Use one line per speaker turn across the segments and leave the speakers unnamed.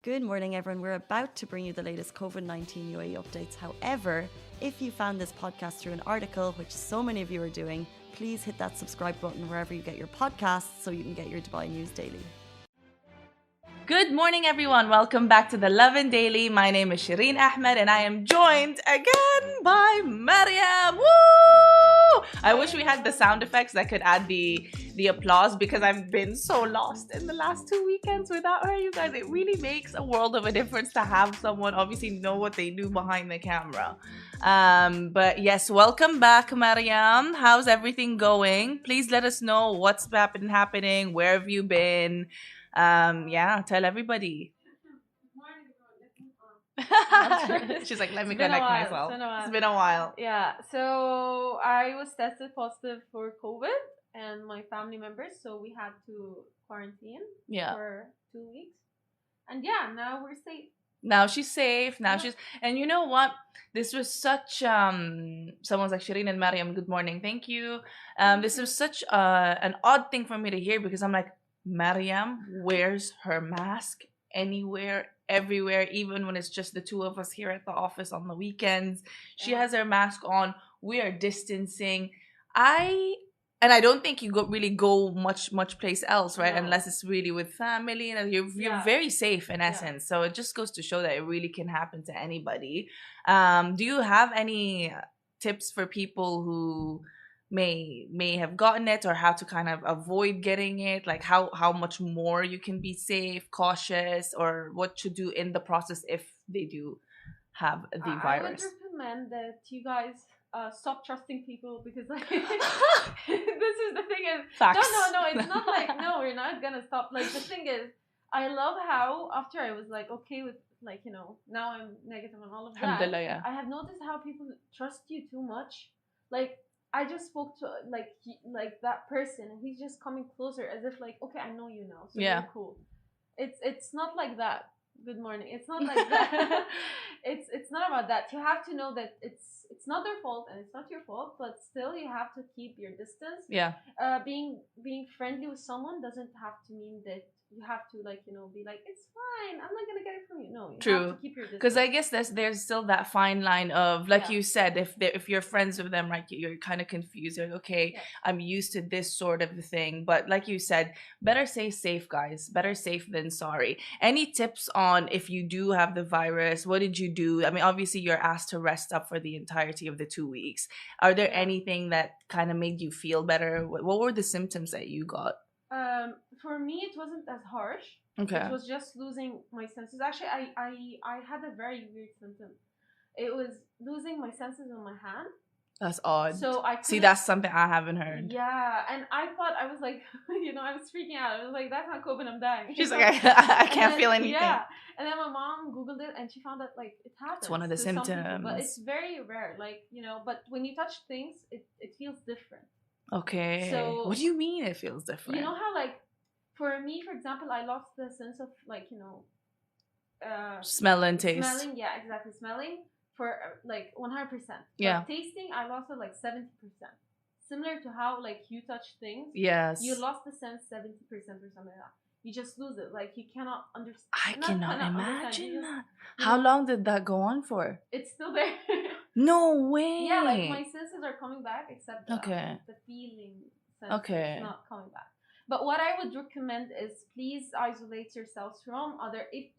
Good morning, everyone. We're about to bring you the latest COVID-19 UAE updates. However, if you found this podcast through an article, which so many of you are doing, please hit that subscribe button wherever you get your podcasts so you can get your Dubai news daily.
Good morning, everyone. Welcome back to the Lovin Daily. My name is Shireen Ahmed, and I am joined again by Mariam. Woo! I wish we had the sound effects that could add the applause because I've been so lost in the last 2 weekends without her. You guys, it really makes a world of a difference to have someone obviously know what they do behind the camera. But yes, welcome back, Mariam. How's everything going? Please let us know what's been happening. Where have you been? Tell everybody. She's like, let me connect myself. It's been a while.
Yeah, so I was tested positive for COVID and my family members, so we had to quarantine for 2 weeks. And now we're safe.
Now she's safe. And you know what? This was such someone's like, Shireen and Mariam, good morning. Thank you. This was such an odd thing for me to hear because I'm like, Mariam wears her mask anywhere, everywhere, even when it's just the two of us here at the office on the weekends. She has her mask on. We are distancing. I don't think you really go much place else, right? No. Unless it's really with family, and you're very safe in essence. So it just goes to show that it really can happen to anybody. Do you have any tips for people who may have gotten it, or how to kind of avoid getting it, like how much more you can be safe, cautious, or what to do in the process if they do have the virus?
I would recommend that you guys stop trusting people because like this is the thing is
facts.
No, it's not like no, we're not gonna stop. Like the thing is, I love how after I was like okay with like now I'm negative and all of that. I have noticed how people trust you too much. Like I just spoke to like that person, and he's just coming closer as if like, okay, I know you now, so you're cool. It's not like that. Good morning. It's not like that. it's not about that. You have to know that it's not their fault and it's not your fault, but still you have to keep your distance.
Yeah.
Being friendly with someone doesn't have to mean that you have to be like, it's fine, I'm not gonna get it from you. No, you have to keep your distance.
Because I guess there's still that fine line of like you said, if you're friends with them, right, you're kind of confused. You're like, okay, I'm used to this sort of thing, but like you said, better say safe, guys. Better safe than sorry. Any tips on if you do have the virus? What did you do? I mean, obviously you're asked to rest up for the entirety of the 2 weeks. Are there anything that kind of made you feel better? What were the symptoms that you got?
For me, it wasn't as harsh.
Okay.
It was just losing my senses. Actually, I had a very weird symptom. It was losing my senses in my hand.
That's odd.
So
see, that's something I haven't heard.
Yeah, and I thought I was like, I was freaking out. I was like, that's not COVID, I'm dying.
She's like, I can't feel anything.
Yeah, and then my mom Googled it, and she found that like it happens.
It's one of the symptoms,
people, but it's very rare. Like but when you touch things, it feels different.
Okay.
So
what do you mean it feels different?
You know how like for me, for example, I lost the sense of like
smell and taste.
Smelling, yeah, exactly. Smelling for like 100%.
Yeah.
But tasting, I lost it like 70%. Similar to how like you touch things.
Yes.
You lost the sense 70% or something like that. You just lose it. Like you cannot understand.
I cannot imagine that. How long did that go on for?
It's still there.
No way.
Yeah, like my senses are coming back, except the feeling sense is not coming back. But what I would recommend is please isolate yourselves from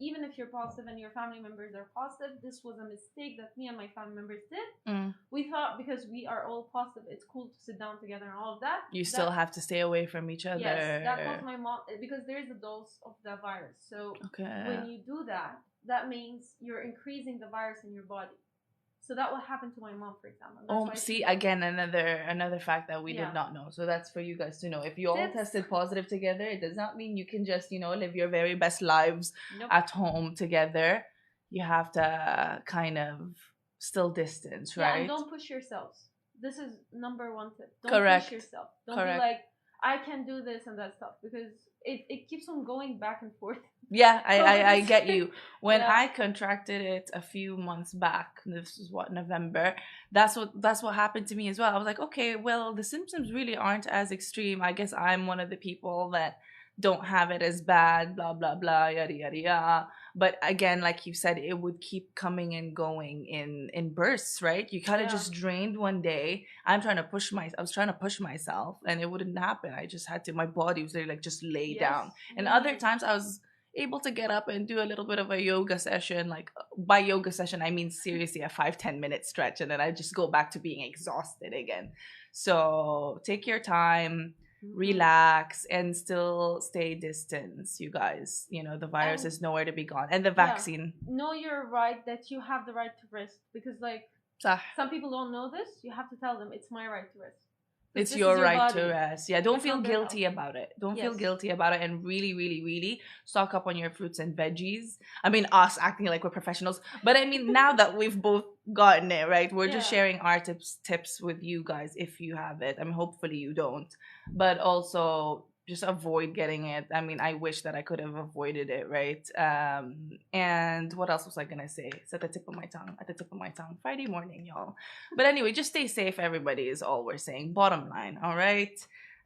even if you're positive and your family members are positive. This was a mistake that me and my family members did. We thought because we are all positive, it's cool to sit down together and all of that.
You still have to stay away from each other.
Yes, that was my mom, because there's a dose of the virus. So when you do that, that means you're increasing the virus in your body. So that will happen to my mom, for example.
See, again, another fact that we did not know. So that's for you guys to know. If you all tested positive together, it does not mean you can just, live your very best lives at home together. You have to kind of still distance, right?
Yeah, and don't push yourselves. This is number one tip. Don't push yourself. Don't be like, I can do this and that stuff, because it keeps on going back and forth.
Yeah, I get you. When I contracted it a few months back, this is November, that's what happened to me as well. I was like, okay, well, the symptoms really aren't as extreme. I guess I'm one of the people that don't have it as bad, blah blah blah, yada yada yada. But again, like you said, it would keep coming and going in bursts, right? You kind of just drained one day. I was trying to push myself, and it wouldn't happen. I just had to. My body was really like just lay down. And other times I was able to get up and do a little bit of a yoga session. Like by yoga session, I mean seriously a 5-10 minute stretch, and then I just go back to being exhausted again. So take your time, relax, and still stay distance, you guys. The virus is nowhere to be gone. And the vaccine.
Know you're right that you have the right to rest, because like some people don't know this. You have to tell them it's my right to rest.
It's your right to rest. Yeah, don't feel guilty about it. Don't feel guilty about it, and really, really, really stock up on your fruits and veggies. I mean, us acting like we're professionals, but I mean, now that we've both gotten it, right? We're just sharing our tips with you guys if you have it. I mean, hopefully you don't, but also just avoid getting it. I mean, I wish that I could have avoided it, right? And what else was I gonna say? It's at the tip of my tongue. Friday morning, y'all. But anyway, just stay safe, everybody, is all we're saying. Bottom line, all right?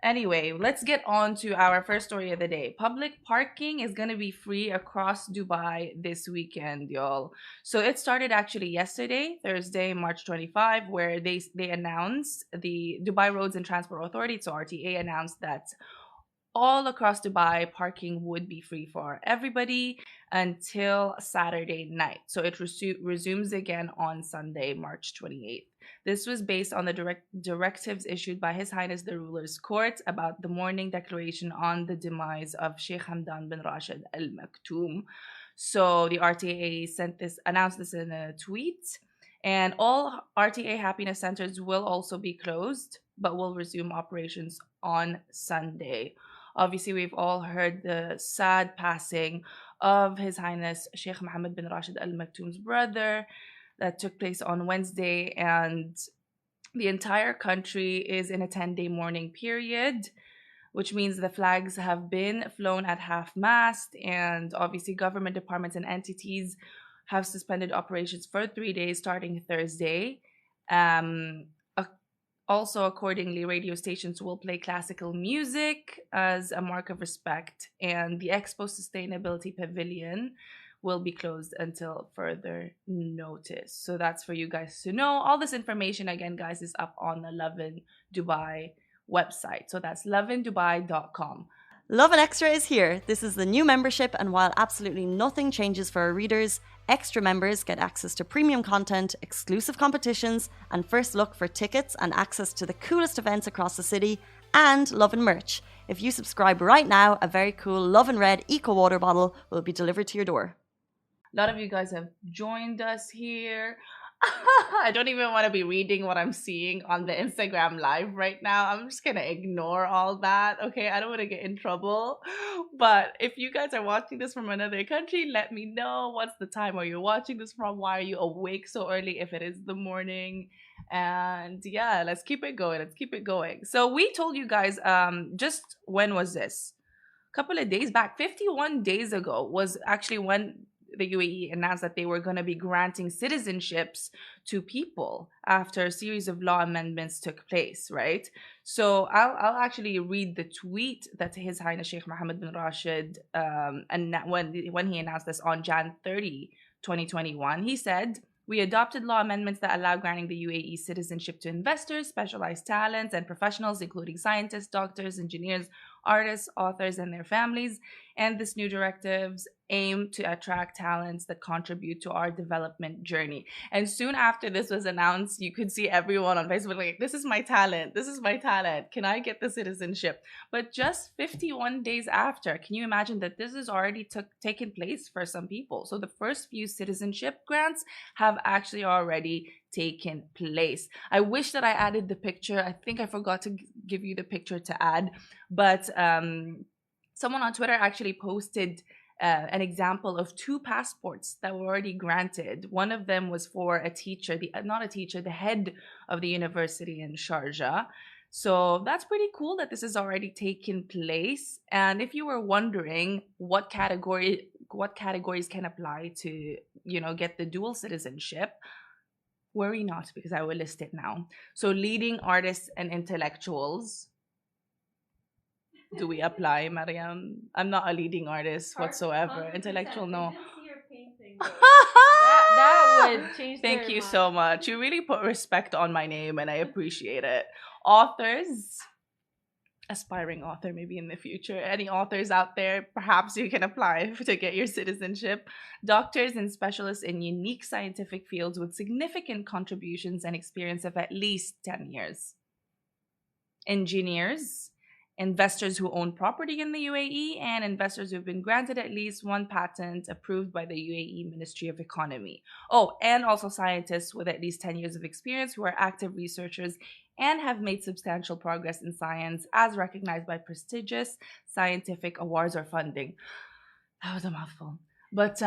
Anyway, let's get on to our first story of the day. Public parking is gonna be free across Dubai this weekend, y'all. So it started actually yesterday, Thursday, March 25, where they announced, the Dubai Roads and Transport Authority, so RTA, announced that all across Dubai, parking would be free for everybody until Saturday night. So it resumes again on Sunday, March 28th. This was based on the directives issued by His Highness the Ruler's Court about the mourning declaration on the demise of Sheikh Hamdan bin Rashid Al Maktoum. So the RTA announced this in a tweet. And all RTA happiness centers will also be closed, but will resume operations on Sunday. Obviously, we've all heard the sad passing of His Highness Sheikh Mohammed bin Rashid Al Maktoum's brother that took place on Wednesday, and the entire country is in a 10-day mourning period, which means the flags have been flown at half-mast, and obviously government departments and entities have suspended operations for 3 days starting Thursday. Also, accordingly, radio stations will play classical music as a mark of respect, and the Expo Sustainability Pavilion will be closed until further notice. So that's for you guys to know. All this information, again, guys, is up on the Lovin Dubai website. So that's lovindubai.com.
Lovin Extra is here. This is the new membership, and while absolutely nothing changes for our readers, extra members get access to premium content, exclusive competitions, and first look for tickets and access to the coolest events across the city, and Lovin merch. If you subscribe right now, a very cool Lovin Red Eco Water bottle will be delivered to your door.
A lot of you guys have joined us here. I don't even want to be reading what I'm seeing on the Instagram live right now. I'm just going to ignore all that. Okay, I don't want to get in trouble. But if you guys are watching this from another country, let me know. What's the time are you watching this from? Why are you awake so early if it is the morning? And yeah, let's keep it going. So we told you guys, just when was this? A couple of days back, 51 days ago was actually when the UAE announced that they were going to be granting citizenships to people after a series of law amendments took place, right? So I'll actually read the tweet that His Highness Sheikh Mohammed bin Rashid, and when he announced this on Jan 30, 2021, he said, "We adopted law amendments that allow granting the UAE citizenship to investors, specialized talents, and professionals, including scientists, doctors, engineers, artists, authors, and their families. And this new directives aim to attract talents that contribute to our development journey." And soon after this was announced, you could see everyone on Facebook like, this is my talent. Can I get the citizenship? But just 51 days after, can you imagine that this has already taken place for some people? So the first few citizenship grants have actually already taken place. I wish that I added the picture. I think I forgot to give you the picture to add, but someone on Twitter actually posted an example of 2 passports that were already granted. One of them was for a teacher, the head of the university in Sharjah. So that's pretty cool that this has already taken place. And if you were wondering what categories can apply to, get the dual citizenship, worry not, because I will list it now. So leading artists and intellectuals. Do we apply, Mariam? I'm not a leading artist whatsoever. Intellectual, no.
that would change.
Thank you so much. You really put respect on my name, and I appreciate it. Authors, aspiring author, maybe in the future. Any authors out there, perhaps you can apply to get your citizenship. Doctors and specialists in unique scientific fields with significant contributions and experience of at least 10 years. Engineers, investors who own property in the UAE, and investors who've been granted at least one patent approved by the UAE Ministry of Economy. Oh, and also scientists with at least 10 years of experience who are active researchers and have made substantial progress in science as recognized by prestigious scientific awards or funding. That was a mouthful. But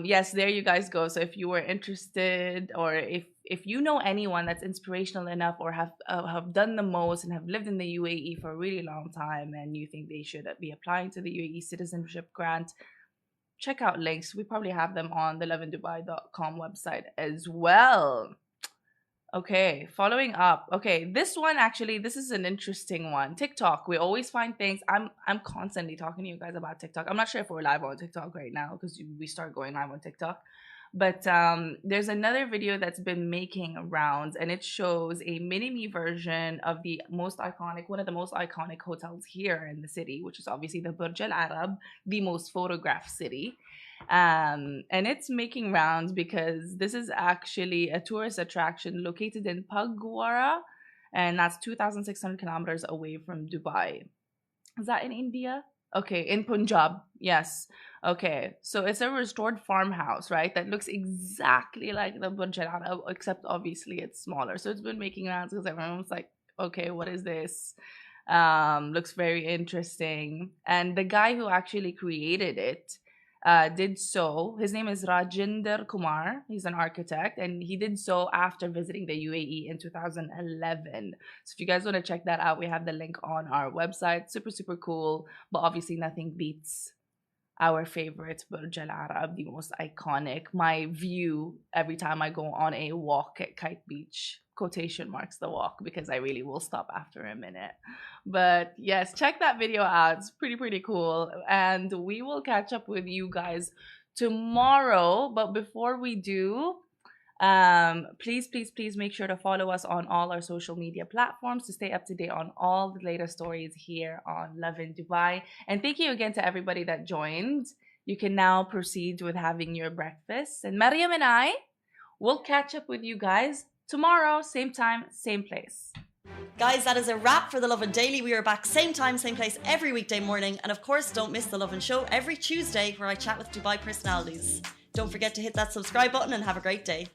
yes, there you guys go. So if you were interested, or if you know anyone that's inspirational enough or have done the most and have lived in the UAE for a really long time and you think they should be applying to the UAE citizenship grant, check out links. We probably have them on the lovindubai.com website as well. Okay, following up. Okay, this one actually, this is an interesting one. TikTok. We always find things. I'm constantly talking to you guys about TikTok. I'm not sure if we're live on TikTok right now because we start going live on TikTok. But there's another video that's been making rounds, and it shows a mini-me version of one of the most iconic hotels here in the city, which is obviously the Burj Al Arab, the most photographed city. And it's making rounds because this is actually a tourist attraction located in Pagwara, and that's 2,600 kilometers away from Dubai. Is that in India? Okay, in Punjab, yes. Okay, so it's a restored farmhouse, right? That looks exactly like the Burj Al Arab, except obviously it's smaller. So it's been making rounds because everyone's like, okay, what is this? Looks very interesting. And the guy who actually created it did so. His name is Rajinder Kumar. He's an architect, and he did so after visiting the UAE in 2011. So if you guys want to check that out, we have the link on our website. Super, super cool. But obviously nothing beats our favorite Burj Al Arab, the most iconic. My view every time I go on a walk at Kite Beach, quotation marks the walk, because I really will stop after a minute. But yes, check that video out. It's pretty, pretty cool. And we will catch up with you guys tomorrow. But before we do, please make sure to follow us on all our social media platforms to stay up to date on all the latest stories here on Lovin Dubai. And thank you again to everybody that joined. You can now proceed with having your breakfast. And Mariam and I will catch up with you guys tomorrow, same time, same place.
Guys, that is a wrap for the Lovin Daily. We are back same time, same place every weekday morning. And of course, don't miss the Lovin Show every Tuesday where I chat with Dubai personalities. Don't forget to hit that subscribe button and have a great day.